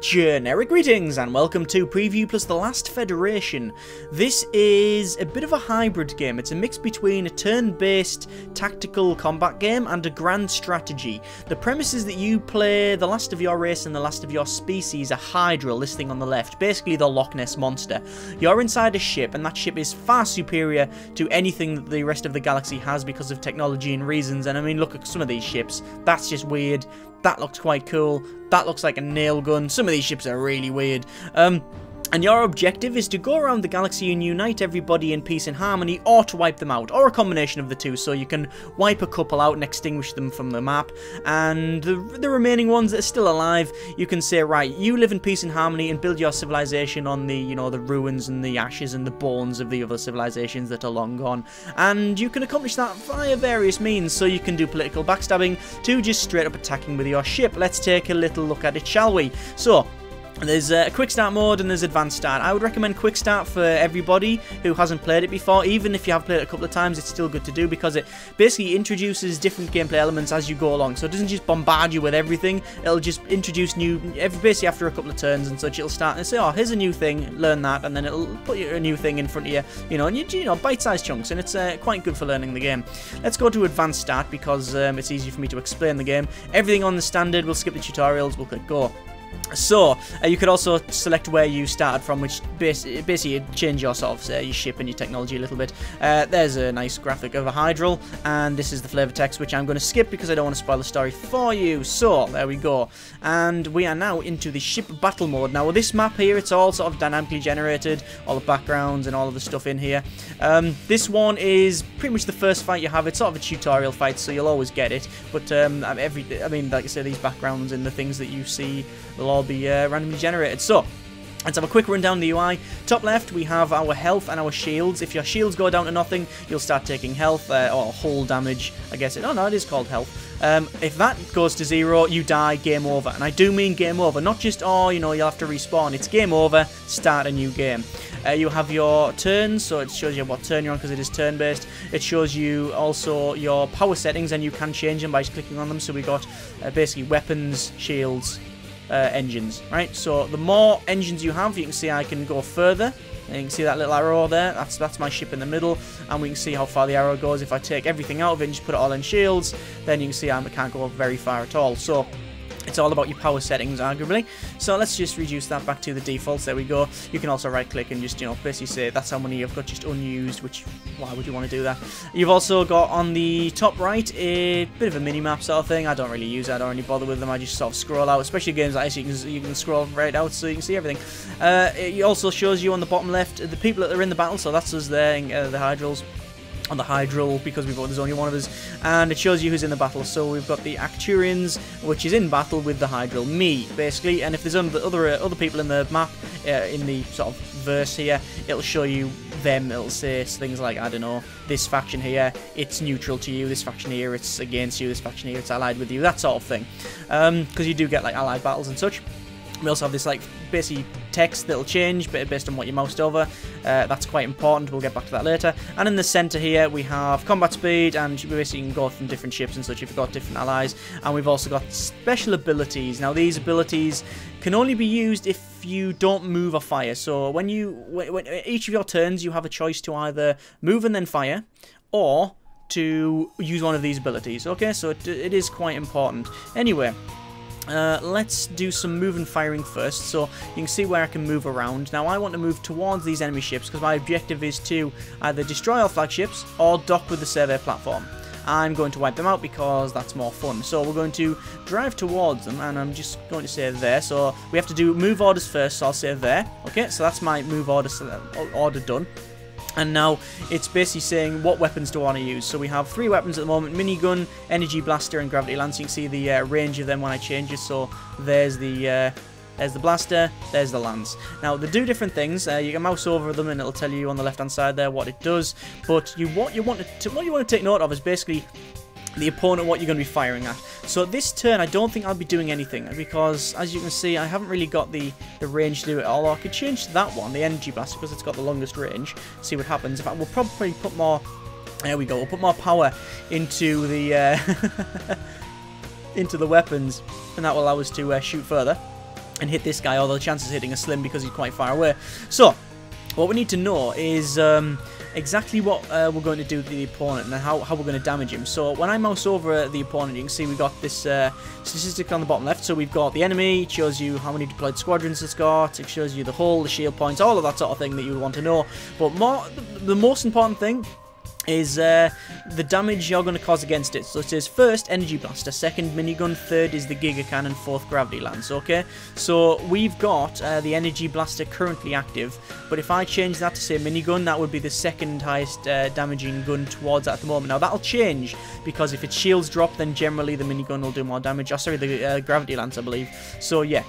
Generic greetings and welcome to Preview Plus The Last Federation. This is a bit of a hybrid game. It's a mix between a turn-based tactical combat game and a grand strategy. The premise is that you play the last of your race and the last of your species, a Hydra, this thing on the left, basically the Loch Ness Monster. You're inside a ship and that ship is far superior to anything that the rest of the galaxy has because of technology and reasons. And I mean, look at some of these ships. That's just weird. That looks quite cool. That looks like a nail gun. Some of these ships are really weird. And your objective is to go around the galaxy and unite everybody in peace and harmony, or to wipe them out, or a combination of the two. So you can wipe a couple out and extinguish them from the map, and the remaining ones that are still alive, you can say, right, you live in peace and harmony and build your civilization on the, you know, the ruins and the ashes and the bones of the other civilizations that are long gone. And you can accomplish that via various means. So you can do political backstabbing to just straight up attacking with your ship. Let's take a little look at it, shall we? So there's a quick start mode and there's advanced start. I would recommend quick start for everybody who hasn't played it before. Even if you have played it a couple of times, it's still good to do because it basically introduces different gameplay elements as you go along. So it doesn't just bombard you with everything. It'll just introduce new, basically after a couple of turns and such, it'll start and say, oh, here's a new thing, learn that, and then it'll put you a new thing in front of you, and you know, bite-sized chunks, and it's quite good for learning the game. Let's go to advanced start because it's easy for me to explain the game. Everything on the standard, we'll skip the tutorials, we'll click go. So, you could also select where you started from, which basically change your sort of your ship and your technology a little bit. There's a nice graphic of a Hydral, and this is the flavor text, which I'm going to skip because I don't want to spoil the story for you. So, there we go. And we are now into the ship battle mode. Now, with this map here, it's all sort of dynamically generated, all the backgrounds and all of the stuff in here. This one is pretty much the first fight you have. It's sort of a tutorial fight, so you'll always get it. But, I mean, like I said, these backgrounds and the things that you see will all be randomly generated. So, let's have a quick run down the UI. Top left, we have our health and our shields. If your shields go down to nothing, you'll start taking health, or hull damage, I guess. Oh no, it is called health. If that goes to 0, you die, game over. And I do mean game over, not just, oh, you know, you'll have to respawn. It's game over, start a new game. You have your turns, so it shows you what turn you're on because it is turn-based. It shows you also your power settings, and you can change them by just clicking on them. So we got basically weapons, shields, engines, right? So the more engines you have, you can see I can go further. And you can see that little arrow there. That's my ship in the middle, and we can see how far the arrow goes. If I take everything out of it and just put it all in shields, then you can see I can't go very far at all. So it's all about your power settings, arguably. So let's just reduce that back to the defaults. There we go. You can also right-click and just, you know, basically say that's how many you've got just unused, which, why would you want to do that? You've also got on the top right a bit of a mini-map sort of thing. I don't really use that. I don't really bother with them. I just sort of scroll out, especially games like this. You can scroll right out so you can see everything. It also shows you on the bottom left the people that are in the battle. So that's us there, the Hydrals. On the Hydral, because there's only one of us, and it shows you who's in the battle. So we've got the Acturians, which is in battle with the Hydral, me basically. And if there's other people in the map, in the sort of verse here, it'll show you them. It'll say things like, I don't know, this faction here, it's neutral to you. This faction here, it's against you. This faction here, it's allied with you. That sort of thing. Because you do get like allied battles and such. We also have this like basically text that'll change based on what you moused over. That's quite important. We'll get back to that later. And in the center here we have combat speed, and you basically can go from different ships and such if you've got different allies. And we've also got special abilities. Now these abilities can only be used if you don't move or fire. So when each of your turns you have a choice to either move and then fire, or to use one of these abilities. Okay, so it is quite important. Anyway, let's do some move and firing first, so you can see where I can move around. Now I want to move towards these enemy ships because my objective is to either destroy our flagships or dock with the survey platform. I'm going to wipe them out because that's more fun. So we're going to drive towards them, and I'm just going to say there. So we have to do move orders first, so I'll say there. Okay, so that's my move order done. And now it's basically saying what weapons do I want to use. So we have 3 weapons at the moment: minigun, energy blaster, and gravity lance. You can see the range of them when I change it. So there's the blaster, there's the lance. Now they do different things. You can mouse over them and it'll tell you on the left hand side there what it does. But what you want to take note of is basically the opponent, what you're going to be firing at. So this turn I don't think I'll be doing anything because, as you can see, I haven't really got the range to do it all. Or I could change that one, the energy blaster, because it's got the longest range. See what happens. In fact, we'll probably put more, there we go, we'll put more power into the into the weapons, and that will allow us to shoot further. and hit this guy, although the chances of hitting are slim because he's quite far away. So, what we need to know is exactly what we're going to do to the opponent and how we're going to damage him. So when I mouse over the opponent, you can see we've got this statistic on the bottom left. So we've got the enemy, it shows you how many deployed squadrons it's got, it shows you the hull, the shield points, all of that sort of thing that you would want to know. But the most important thing is the damage you're going to cause against it. So it says first energy blaster, second minigun, third is the giga cannon, fourth gravity lance. Okay, so we've got the energy blaster currently active, but if I change that to say minigun, that would be the second highest damaging gun towards that at the moment. Now that'll change because if its shields drop, then generally the minigun will do more damage. Oh, sorry, the gravity lance, I believe. So yeah.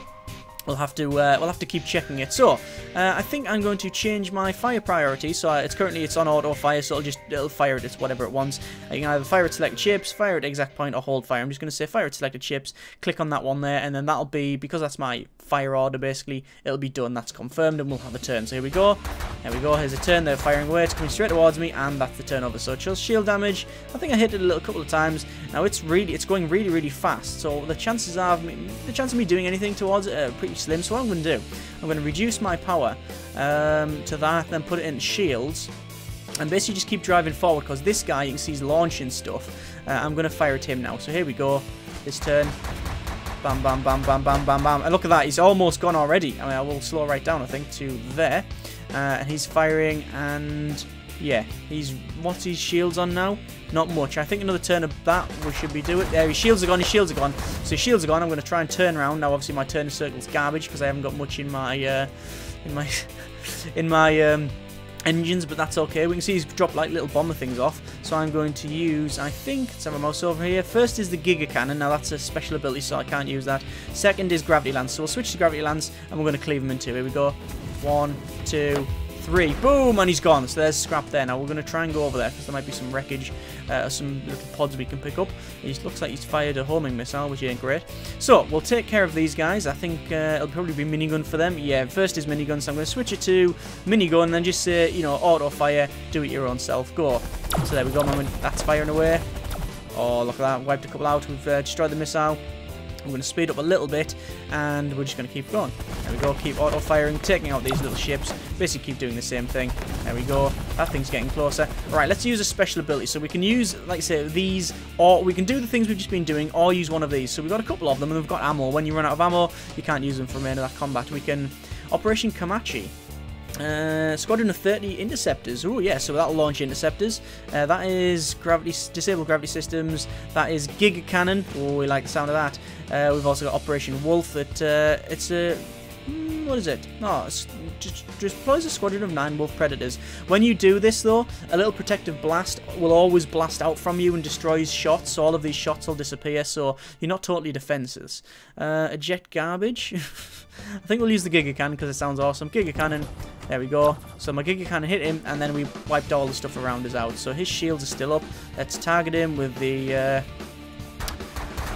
We'll have to keep checking it. So I think I'm going to change my fire priority. So it's on auto fire, so it'll fire it. It's whatever it wants. You can either fire at selected ships, fire at exact point, or hold fire. I'm just going to say fire at selected ships. Click on that one there, and then that'll be, because that's my fire order basically, it'll be done. That's confirmed, and we'll have a turn. So here we go. There we go. Here's a turn. They're firing away. It's coming straight towards me, and that's the turnover. So it shows shield damage. I think I hit it a couple of times. Now it's going really fast. So the chances of me doing anything towards it are pretty slim. So what I'm going to do, I'm going to reduce my power to that, then put it in shields, and basically just keep driving forward, because this guy, you can see he's launching stuff. I'm going to fire at him now. So here we go. This turn. Bam, bam, bam, bam, bam, bam, bam. And look at that, he's almost gone already. I mean, I will slow right down, I think, to there. And he's firing, and yeah, what's his shields on now? Not much. I think another turn of that we should be doing. There, his shields are gone. So his shields are gone. I'm going to try and turn around. Now, obviously, my turn in circle's garbage because I haven't got much in my engines, but that's okay. We can see he's dropped like little bomber things off. So I'm going to use, I think, let's have a mouse over here. First is the giga cannon. Now that's a special ability, so I can't use that. Second is gravity lance. So we'll switch to gravity lance, and we're going to cleave him in two. Here we go. 1, 2, 3. Boom! And he's gone. So there's scrap there. Now we're going to try and go over there because there might be some wreckage, some little pods we can pick up. It looks like he's fired a homing missile, which ain't great. So we'll take care of these guys. I think it'll probably be minigun for them. Yeah, first is minigun, so I'm going to switch it to minigun and then just say, you know, auto fire, do it your own self, go. So there we go, that's firing away. Oh, look at that, wiped a couple out. We've destroyed the missile. I'm going to speed up a little bit, and we're just going to keep going. There we go, keep auto-firing, taking out these little ships. Basically keep doing the same thing. There we go, that thing's getting closer. Alright, let's use a special ability. So we can use, like I say, these, or we can do the things we've just been doing, or use one of these. So we've got a couple of them, and we've got ammo. When you run out of ammo, you can't use them for remainder of that combat. We can, Operation Komachi. Squadron of 30 interceptors. Oh yeah, so that'll launch interceptors. That is disable gravity systems. That is giga cannon. Oh, we like the sound of that. We've also got Operation Wolf. It's a what is it? No, it just deploys a squadron of 9 wolf predators. When you do this though, a little protective blast will always blast out from you and destroys shots. So all of these shots will disappear, so you're not totally defenseless. Eject garbage. I think we'll use the giga cannon because it sounds awesome. Giga cannon. There we go. So my giga cannon hit him, and then we wiped all the stuff around us out. So his shields are still up. Let's target him with the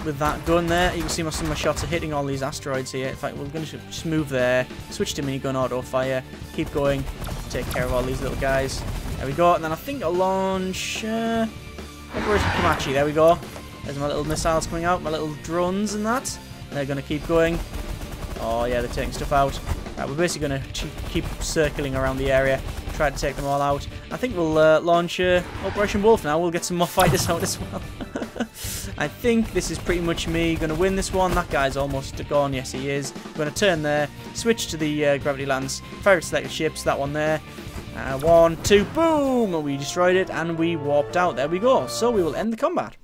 with that gun there. You can see some of my shots are hitting all these asteroids here. In fact, we're going to just move there, switch to minigun auto fire, keep going, take care of all these little guys. There we go. And then I think I'll launch Operation Komachi. There we go. There's my little missiles coming out, my little drones and that. They're going to keep going. Oh yeah, they're taking stuff out. Right, we're basically going to keep circling around the area, try to take them all out. I think we'll launch Operation Wolf now. We'll get some more fighters out as well. I think this is pretty much me going to win this one. That guy's almost gone. Yes, he is. We're going to turn there, switch to the gravity lance, fire at selected ships, that one there. 1, 2, boom! And we destroyed it, and we warped out. There we go. So we will end the combat.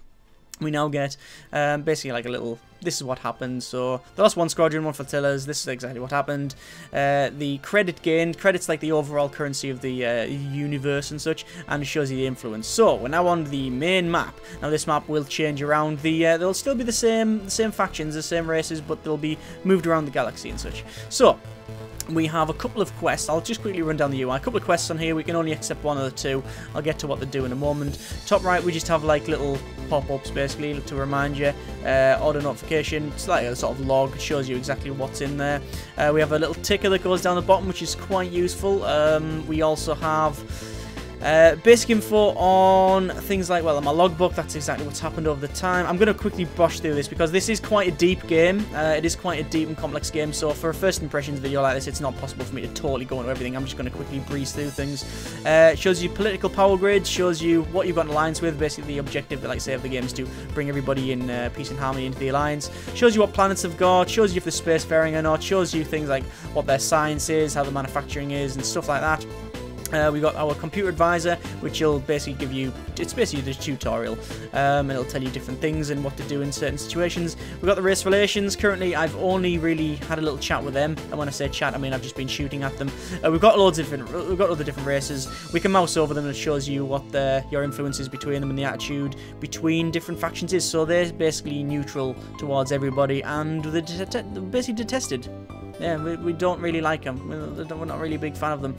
We now get basically like a little, this is what happened. So the last one squadron, 1 flotillas, this is exactly what happened. The credit gained, credit's like the overall currency of the universe and such, and it shows you the influence. So we're now on the main map. Now this map will change around. There'll still be the same factions, the same races, but they'll be moved around the galaxy and such. So we have a couple of quests. I'll just quickly run down the UI. A couple of quests on here. We can only accept 1 of the 2. I'll get to what they do in a moment. Top right, we just have like little pop-ups basically to remind you. Auto notification. It's like a sort of log. It shows you exactly what's in there. We have a little ticker that goes down the bottom, which is quite useful. We also have Basic info on things like, well, on my logbook, that's exactly what's happened over the time. I'm going to quickly brush through this because this is quite a deep game. It is quite a deep and complex game, so for a first impressions video like this, it's not possible for me to totally go into everything. I'm just going to quickly breeze through things. It shows you political power grids, shows you what you've got an alliance with. Basically, the objective, like I say, of the game is to bring everybody in peace and harmony into the alliance. Shows you what planets they've got, shows you if they're spacefaring or not, shows you things like what their science is, how the manufacturing is, and stuff like that. We got our computer advisor, which will basically give you, it's basically a tutorial, and it'll tell you different things and what to do in certain situations. We've got the race relations. Currently, I've only really had a little chat with them, and when I say chat, I mean I've just been shooting at them. We've got loads of different, we've got other different races. We can mouse over them and it shows you what your influences between them and the attitude between different factions is. So they're basically neutral towards everybody, and they're basically detested. Yeah, we don't really like them. We're not really a big fan of them.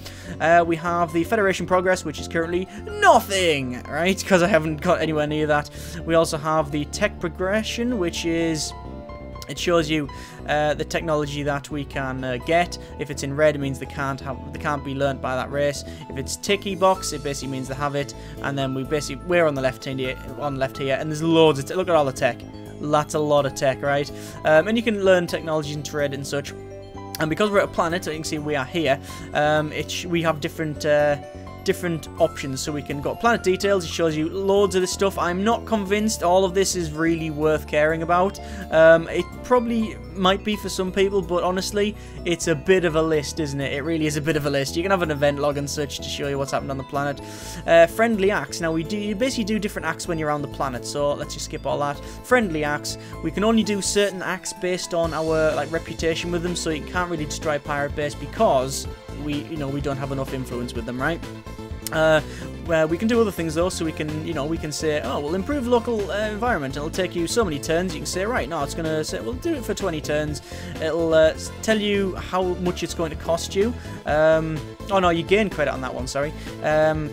We have the Federation progress, which is currently nothing, right? Because I haven't got anywhere near that. We also have the tech progression, which is... It shows you the technology that we can get. If it's in red, it means they can't be learnt by that race. If it's ticky box, it basically means they have it. And then we're on the left here, and there's loads of look at all the tech. That's a lot of tech, right? And you can learn technologies into red and such. And because we're at a planet, you can see we are here, we have different options. So we can go planet details. It shows you loads of this stuff. I'm not convinced all of this is really worth caring about. It probably might be for some people, but honestly, it's a bit of a list, isn't it? It really is a bit of a list. You can have an event log and such to show you what's happened on the planet. Friendly acts. Now, you basically do different acts when you're on the planet, so let's just skip all that. Friendly acts. We can only do certain acts based on our reputation with them, so you can't really destroy a pirate base because we don't have enough influence with them, right? Where we can do other things though, so we can say, oh, we'll improve local environment. It'll take you so many turns. You can say, right, no, it's gonna say, we'll do it for 20 turns. It'll tell you how much it's going to cost you. Oh no, you gain credit on that one, sorry. And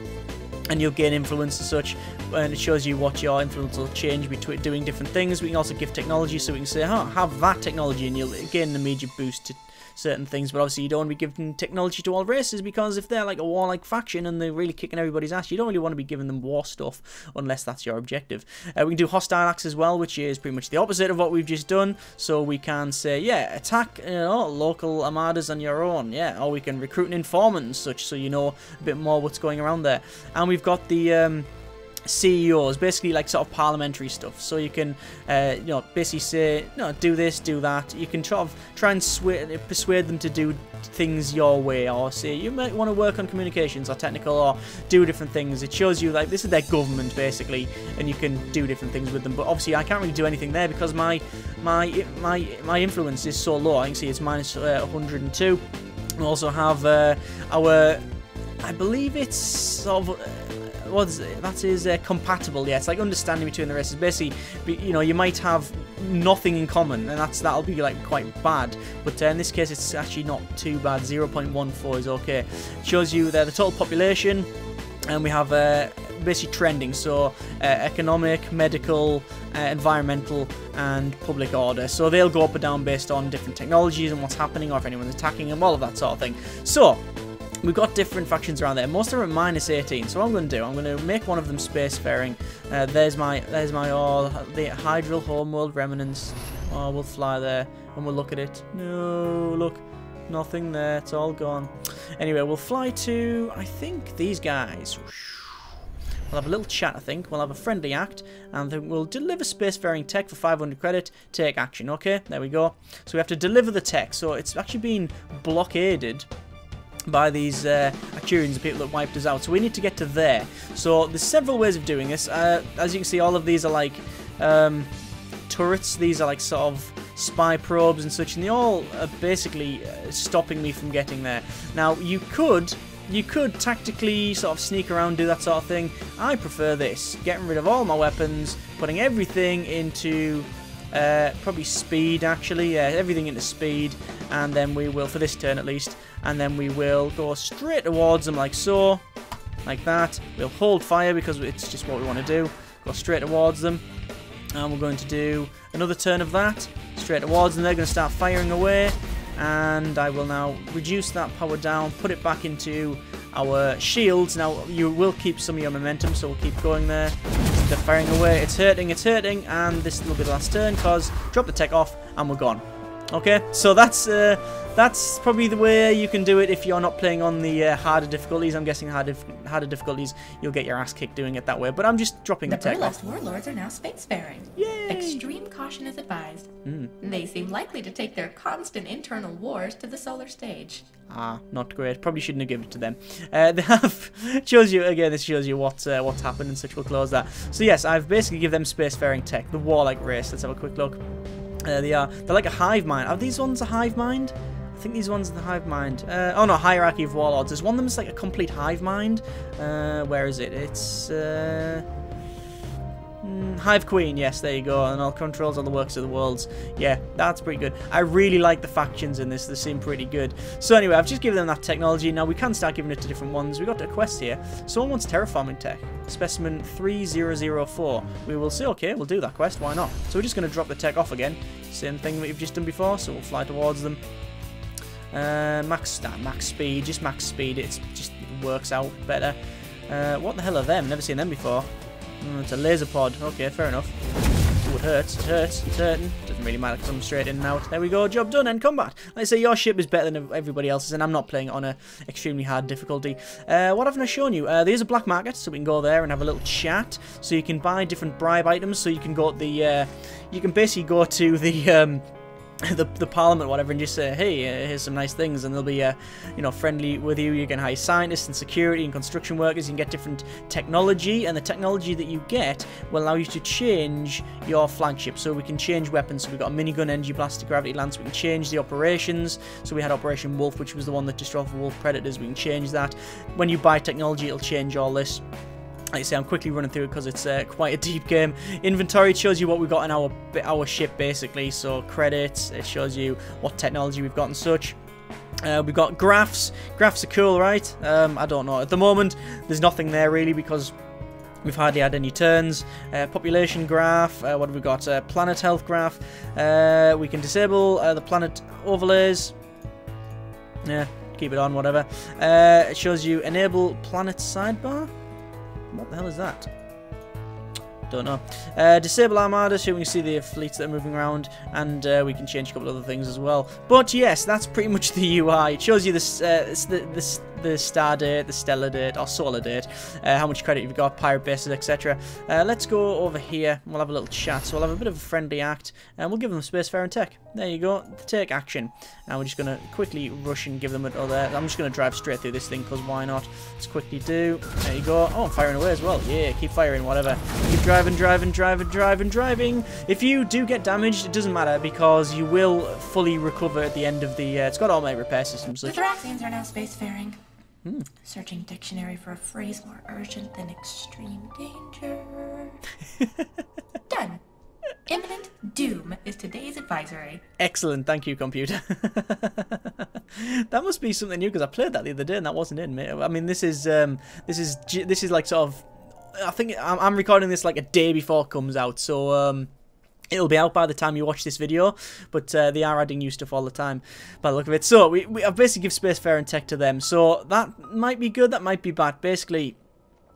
you'll gain influence and such, and it shows you what your influence will change between doing different things. We can also give technology, so we can say, oh, have that technology, and you'll gain an immediate boost to certain things. But obviously you don't want to be giving technology to all races, because if they're like a warlike faction and they're really kicking everybody's ass, you don't really want to be giving them war stuff unless that's your objective. We can do hostile acts as well, which is pretty much the opposite of what we've just done. So we can say, yeah, attack local armadas on your own, yeah, or we can recruit an informant and such, so you know a bit more what's going around there. And we've got the CEOs, basically like sort of parliamentary stuff, so you can basically say, no, do this, do that. You can try and persuade them to do things your way, or say you might want to work on communications or technical, or do different things. It shows you like this is their government basically, and you can do different things with them. But obviously I can't really do anything there because my influence is so low. I can see it's minus 102. We also have our, I believe it's sort of what is it? That is compatible. Yeah, it's like understanding between the races. Basically, you might have nothing in common, and that'll be like quite bad. But in this case, it's actually not too bad. 0.14 is okay. It shows you the total population, and we have basically trending. So economic, medical, environmental, and public order. So they'll go up or down based on different technologies and what's happening, or if anyone's attacking them, all of that sort of thing. So we've got different factions around there. Most of them are minus 18. So what I'm going to do, I'm going to make one of them spacefaring. There's my the Hydral Homeworld Remnants. Oh, we'll fly there and we'll look at it. No, look, nothing there. It's all gone. Anyway, we'll fly to, I think, these guys. We'll have a little chat, I think. We'll have a friendly act, and then we'll deliver spacefaring tech for 500 credit. Take action. Okay, there we go. So we have to deliver the tech. So it's actually been blockaded by these Acturians, the people that wiped us out. So we need to get to there. So there's several ways of doing this. As you can see, all of these are like turrets. These are like sort of spy probes and such, and they all are basically stopping me from getting there. Now, you could tactically sort of sneak around, do that sort of thing. I prefer this. Getting rid of all my weapons, putting everything into probably speed, actually. Yeah, everything into speed, and then we will, for this turn at least, and then we will go straight towards them like so, like that. We'll hold fire because it's just what we want to do. Go straight towards them, and we're going to do another turn of that, straight towards them. They're going to start firing away, And I will now reduce that power down, put it back into our shields. Now, you will keep some of your momentum, so we'll keep going there. They're firing away. It's hurting, and this will be the last turn, because drop the tech off, and we're gone. Okay, so that's probably the way you can do it if you're not playing on the harder difficulties. I'm guessing harder difficulties, you'll get your ass kicked doing it that way. But I'm just dropping the tech off. The Burlesque warlords are now spacefaring. Yay! Extreme caution is advised. They seem likely to take their constant internal wars to the solar stage. Ah, not great. Probably shouldn't have given it to them. They have shows you again. This shows you what's happened and such. We'll close that. So yes, I've basically given them spacefaring tech, the warlike race. Let's have a quick look. They are. They're like a hive mind. Are these ones a hive mind? I think these ones are the hive mind. Oh no, hierarchy of warlords. There's one of them that's like a complete hive mind. Where is it? It's Hive Queen. Yes, there you go. And all controls all the works of the worlds. Yeah, that's pretty good. I really like the factions in this. They seem pretty good. So anyway, I've just given them that technology. Now we can start giving it to different ones. We got a quest here. Someone wants terraforming tech. Specimen 3004. We will say, okay, we'll do that quest. Why not? So we're just going to drop the tech off again. Same thing that we've just done before. So we'll fly towards them. Max speed. Just max speed. It works out better. What the hell are them? Never seen them before. It's a laser pod. Okay, fair enough. Ooh, it hurts. It hurts. It's hurting. Doesn't really matter because I'm straight in and out. There we go. Job done. End combat. Like I say, your ship is better than everybody else's, and I'm not playing it on a extremely hard difficulty. What haven't I shown you? There's a black market, so we can go there and have a little chat. So you can buy different bribe items. So you can go to the. You can basically go to the. The parliament, whatever, and just say, hey, here's some nice things, and they'll be, you know, friendly with you. You can hire scientists and security and construction workers. You can get different technology, and the technology that you get will allow you to change your flagship. So we can change weapons. So we've got a minigun, energy blaster, gravity lance. We can change the operations. So we had Operation Wolf, which was the one that destroyed the wolf predators. We can change that. When you buy technology, it'll change all this. Like I say, I'm quickly running through it because it's quite a deep game. Inventory, it shows you what we've got in our ship, basically. So credits, it shows you what technology we've got and such. We've got graphs. Graphs are cool, right? I don't know. At the moment, there's nothing there, really, because we've hardly had any turns. Population graph. What have we got? Planet health graph. We can disable the planet overlays. Yeah, keep it on, whatever. It shows you enable planet sidebar. What the hell is that? Don't know. Disable Armada, so we can see the fleets that are moving around, and we can change a couple of other things as well. But yes, that's pretty much the UI. It shows you the star date, the stellar date, or solar date, how much credit you've got, pirate bases, etc. Let's go over here. We'll have a little chat. So we'll have a bit of a friendly act, and we'll give them spacefaring tech. There you go, take action. Now we're just going to quickly rush and give them a other. I'm just going to drive straight through this thing, because why not? Let's quickly do. There you go. Oh, I'm firing away as well. Yeah, keep firing, whatever. Keep driving. If you do get damaged, it doesn't matter, because you will fully recover at the end of the... it's got automatic repair systems. The Thraxians are now spacefaring. Searching dictionary for a phrase more urgent than extreme danger. Done. Imminent doom is today's advisory. Excellent, thank you, computer. That must be something new, because I played that the other day and that wasn't in, mate. I mean, this is like sort of. I think I'm recording this like a day before it comes out, so it'll be out by the time you watch this video, but they are adding new stuff all the time by the look of it. So I've basically give spacefaring tech to them, so that might be good, that might be bad. Basically,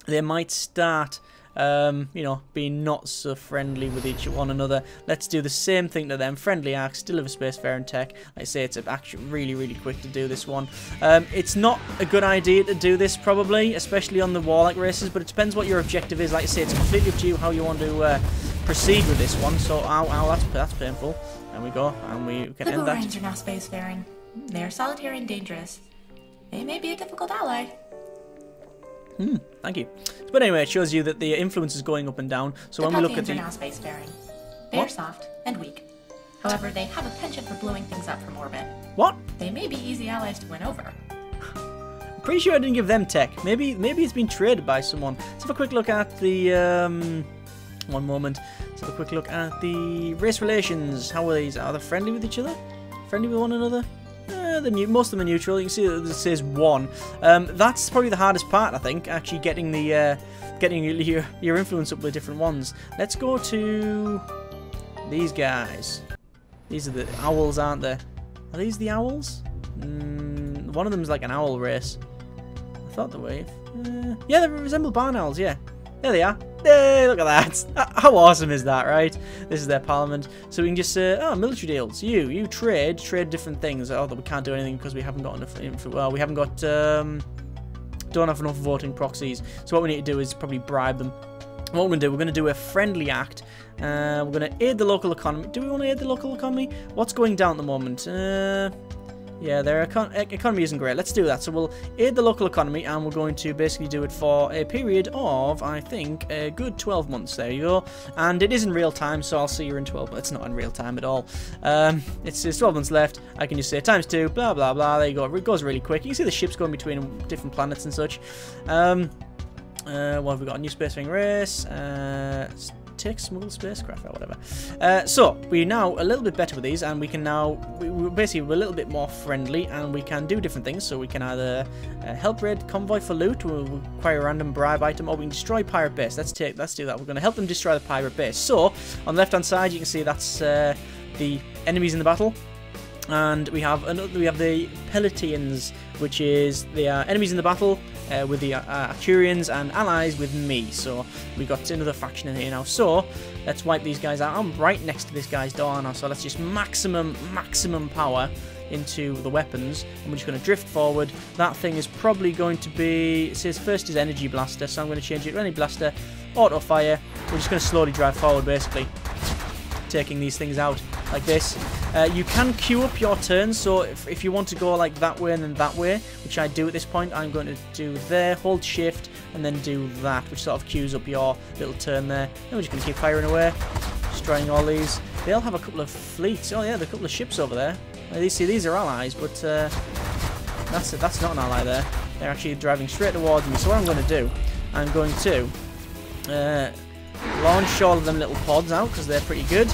they might start, you know, being not so friendly with one another. Let's do the same thing to them. Friendly acts, deliver spacefaring tech. Like I say, it's actually really quick to do this one. It's not a good idea to do this, probably, especially on the warlike races, but it depends what your objective is. Like I say, it's completely up to you how you want to proceed with this one. So, ow, that's painful. There we go, and we can end that. The Borans are now spacefaring. They are solitary and dangerous. They may be a difficult ally. Thank you. But anyway, it shows you that the influence is going up and down. So when we look at the... are now spacefaring. They are soft and weak. However, they have a penchant for blowing things up from orbit. What? They may be easy allies to win over. I'm pretty sure I didn't give them tech. Maybe it's been traded by someone. Let's have a quick look at the... One moment. Let's have a quick look at the race relations. How are these? Are they friendly with each other? Friendly with one another? Most of them are neutral. You can see that it says 1. That's probably the hardest part, I think. Actually, getting the your influence up with different ones. Let's go to these guys. These are the owls, aren't they? Are these the owls? One of them is like an owl race. I thought they were. Yeah, they resemble barn owls, yeah. There they are. Hey, look at that. How awesome is that, right? This is their parliament. So we can just say, oh, military deals. You trade different things. Although we can't do anything because we haven't got enough. Well, we haven't got, don't have enough voting proxies. So what we need to do is probably bribe them. What we're going to do, we're going to do a friendly act. We're going to aid the local economy. Do we want to aid the local economy? What's going down at the moment? Yeah, their economy isn't great. Let's do that. So we'll aid the local economy, and we're going to basically do it for a period of, I think, a good 12 months. There you go. And it is in real time, so I'll see you in 12 months. It's not in real time at all. It's 12 months left. I can just say times 2, blah, blah, blah. There you go. It goes really quick. You can see the ships going between different planets and such. What have we got? A new spacefaring race. Take smuggled spacecraft or whatever. So we're now a little bit better with these, and we can now we're basically a little bit more friendly, and we can do different things. So we can either help raid convoy for loot, we'll acquire a random bribe item, or we can destroy pirate base. Let's do that. We're going to help them destroy the pirate base. So on the left hand side, you can see that's the enemies in the battle. And we have the Pelatians, which is the enemies in the battle with the Arcturians and allies with me. So we got another faction in here now. So let's wipe these guys out. I'm right next to this guy's door now, so let's just maximum power into the weapons, and we're just going to drift forward. That thing is probably going to be, it says first is energy blaster, so I'm going to change it to energy blaster, auto fire. We're just going to slowly drive forward, basically taking these things out like this. You can queue up your turns, so if you want to go like that way and then that way, which I do at this point, I'm going to do there, hold shift, and then do that, which sort of queues up your little turn there. And we're just going to keep firing away, destroying all these. They all have a couple of fleets. Oh yeah, there are a couple of ships over there. You see, these are allies, but that's not an ally there. They're actually driving straight towards me. So what I'm going to do, I'm going to launch all of them little pods out, because they're pretty good.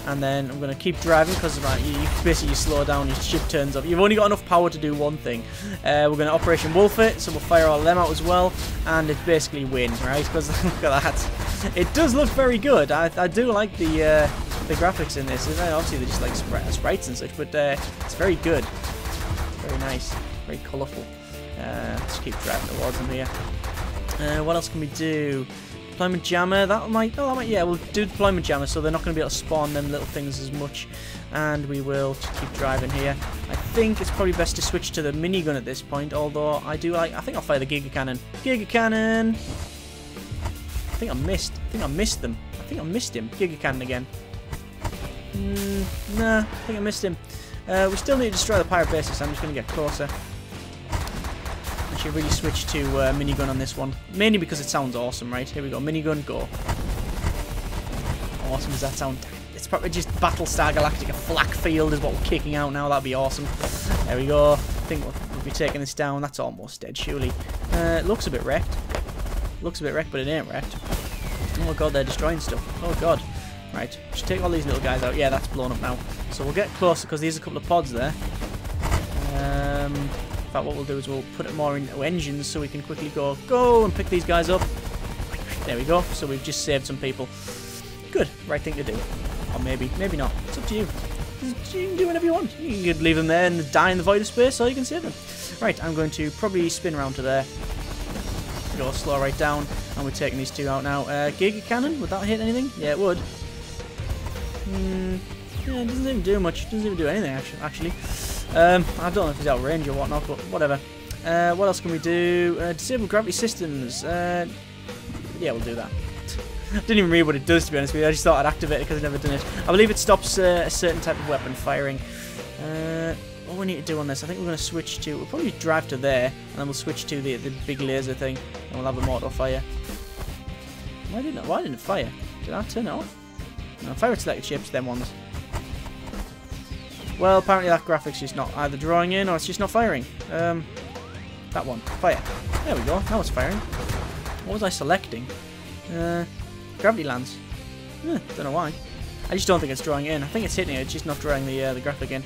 And then I'm going to keep driving, because you basically slow down, your ship turns off. You've only got enough power to do one thing. We're going to Operation Wolf it, so we'll fire all of them out as well. And it's basically win, right? Because look at that. It does look very good. I do like the graphics in this. Obviously, they're just like sprites and such, but it's very good. Very nice. Very colourful. Let's keep driving towards them here. What else can we do? Deployment jammer, yeah, we'll do deployment jammer, so they're not going to be able to spawn them little things as much, and we will just keep driving here. I think it's probably best to switch to the minigun at this point, although I think I'll fire the Giga Cannon. Giga Cannon! I think I missed them. I think I missed him. Giga Cannon again. Nah, I think I missed him. We still need to destroy the pirate bases, so I'm just going to get closer. Really switch to minigun on this one, mainly because it sounds awesome. Right, here we go, minigun, go. How awesome does that sound? It's probably just Battlestar Galactica flak field is what we're kicking out now. That'd be awesome. There we go. I think we'll be taking this down. That's almost dead, surely. It looks a bit wrecked. Looks a bit wrecked, but it ain't wrecked. Oh my god, they're destroying stuff. Oh god. Right, just take all these little guys out. Yeah, that's blown up now. So we'll get closer, because there's a couple of pods there. In fact, what we'll do is we'll put it more into engines so we can quickly go and pick these guys up. There we go. So we've just saved some people. Good. Right thing to do. Or maybe not. It's up to you. You can do whatever you want. You can leave them there and die in the void of space, or you can save them. Right, I'm going to probably spin around to there. Go slow right down, and we're taking these two out now. Giga Cannon, would that hit anything? Yeah, it would. Yeah, it doesn't even do much. It doesn't even do anything, actually. I don't know if he's out of range or whatnot, but whatever. What else can we do? Disable gravity systems. Yeah, we'll do that. I didn't even read what it does, to be honest with you. I just thought I'd activate it because I've never done it. I believe it stops a certain type of weapon firing. What we need to do on this, I think we're going to switch to... We'll probably drive to there, and then we'll switch to the big laser thing, and we'll have a auto fire. Why didn't it fire? Did I turn it off? No, fire at selected ships, them ones. Well, apparently that graphic's just not either drawing in or it's just not firing. That one. Fire. There we go. Now it's firing. What was I selecting? Gravity lands. Don't know why. I just don't think it's drawing in. I think it's hitting it. It's just not drawing the graphic in.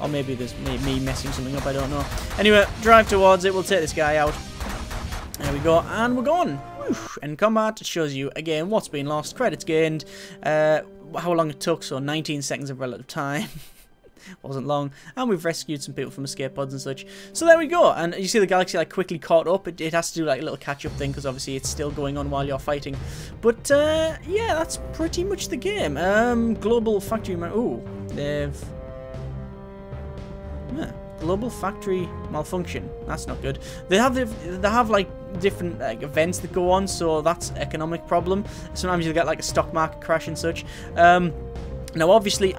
Or maybe there's me messing something up. I don't know. Anyway, drive towards it. We'll take this guy out. There we go. And we're gone. End combat shows you again what's been lost. Credits gained. How long it took. So 19 seconds of relative time. wasn't long, and we've rescued some people from escape pods and such. So there we go, and you see the galaxy like quickly caught up. It has to do like a little catch-up thing, because obviously it's still going on while you're fighting. But yeah, that's pretty much the game. Global factory, ooh, they've... Yeah. Global factory malfunction. That's not good. They have like different like events that go on, so that's economic problem. Sometimes you get like a stock market crash and such. Now obviously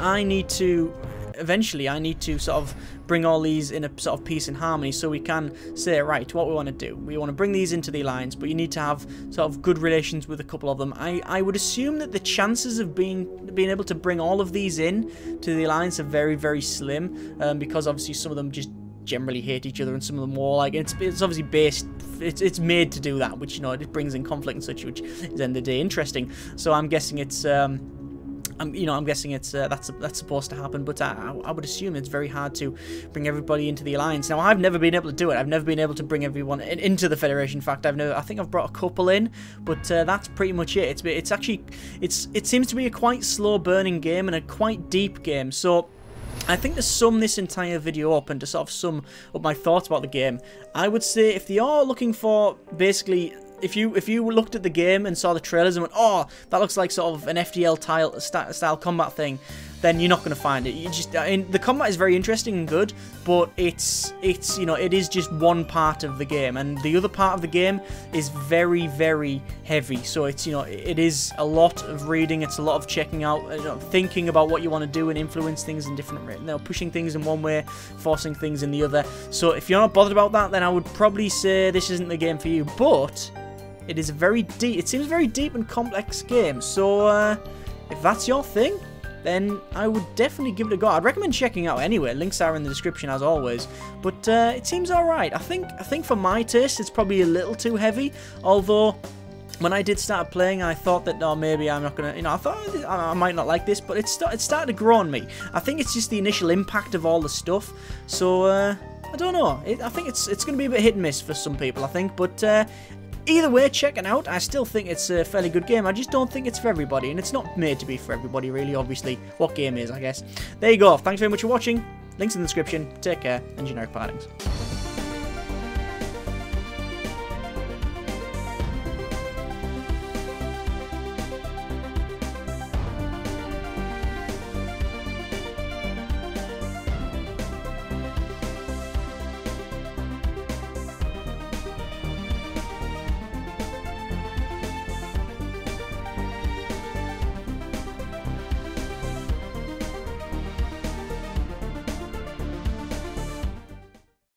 eventually I need to sort of bring all these in a sort of peace and harmony, so we can say, right, what we want to do. We want to bring these into the alliance, but you need to have sort of good relations with a couple of them. I would assume that the chances of being able to bring all of these in to the alliance are very, very slim, because obviously some of them just generally hate each other, and some of them more like it's obviously based. It's made to do that, which, you know, it brings in conflict and such, which is at the end of the day interesting. So I'm guessing it's I'm guessing it's that's supposed to happen, but I would assume it's very hard to bring everybody into the alliance. Now, I've never been able to do it. I've never been able to bring everyone into the Federation. In fact, I think I've brought a couple in, but that's pretty much it. It seems to be a quite slow burning game and a quite deep game. So I think to sum this entire video up and to sort of sum up my thoughts about the game, I would say if they are looking for basically, if you looked at the game and saw the trailers and went, oh, that looks like sort of an FTL style combat thing, then you're not going to find it. The combat is very interesting and good, but it's you know, it is just one part of the game, and the other part of the game is very, very heavy. So it's, you know, it is a lot of reading, it's a lot of checking out, you know, thinking about what you want to do and influence things in different, you know, pushing things in one way, forcing things in the other. So if you're not bothered about that, then I would probably say this isn't the game for you. But it is a very deep, it seems a very deep and complex game. So if that's your thing, then I would definitely give it a go. I'd recommend checking out anyway. Links are in the description as always. But it seems alright. I think for my taste it's probably a little too heavy. Although when I did start playing, I thought that, oh, maybe I'm not gonna, you know, I thought I might not like this, but it started to grow on me. I think it's just the initial impact of all the stuff. So I don't know. I think it's gonna be a bit hit and miss for some people, I think. But either way, check it out. I still think it's a fairly good game. I just don't think it's for everybody, and it's not made to be for everybody, really, obviously. What game is, I guess. There you go. Thanks very much for watching. Links in the description. Take care, and generic partings.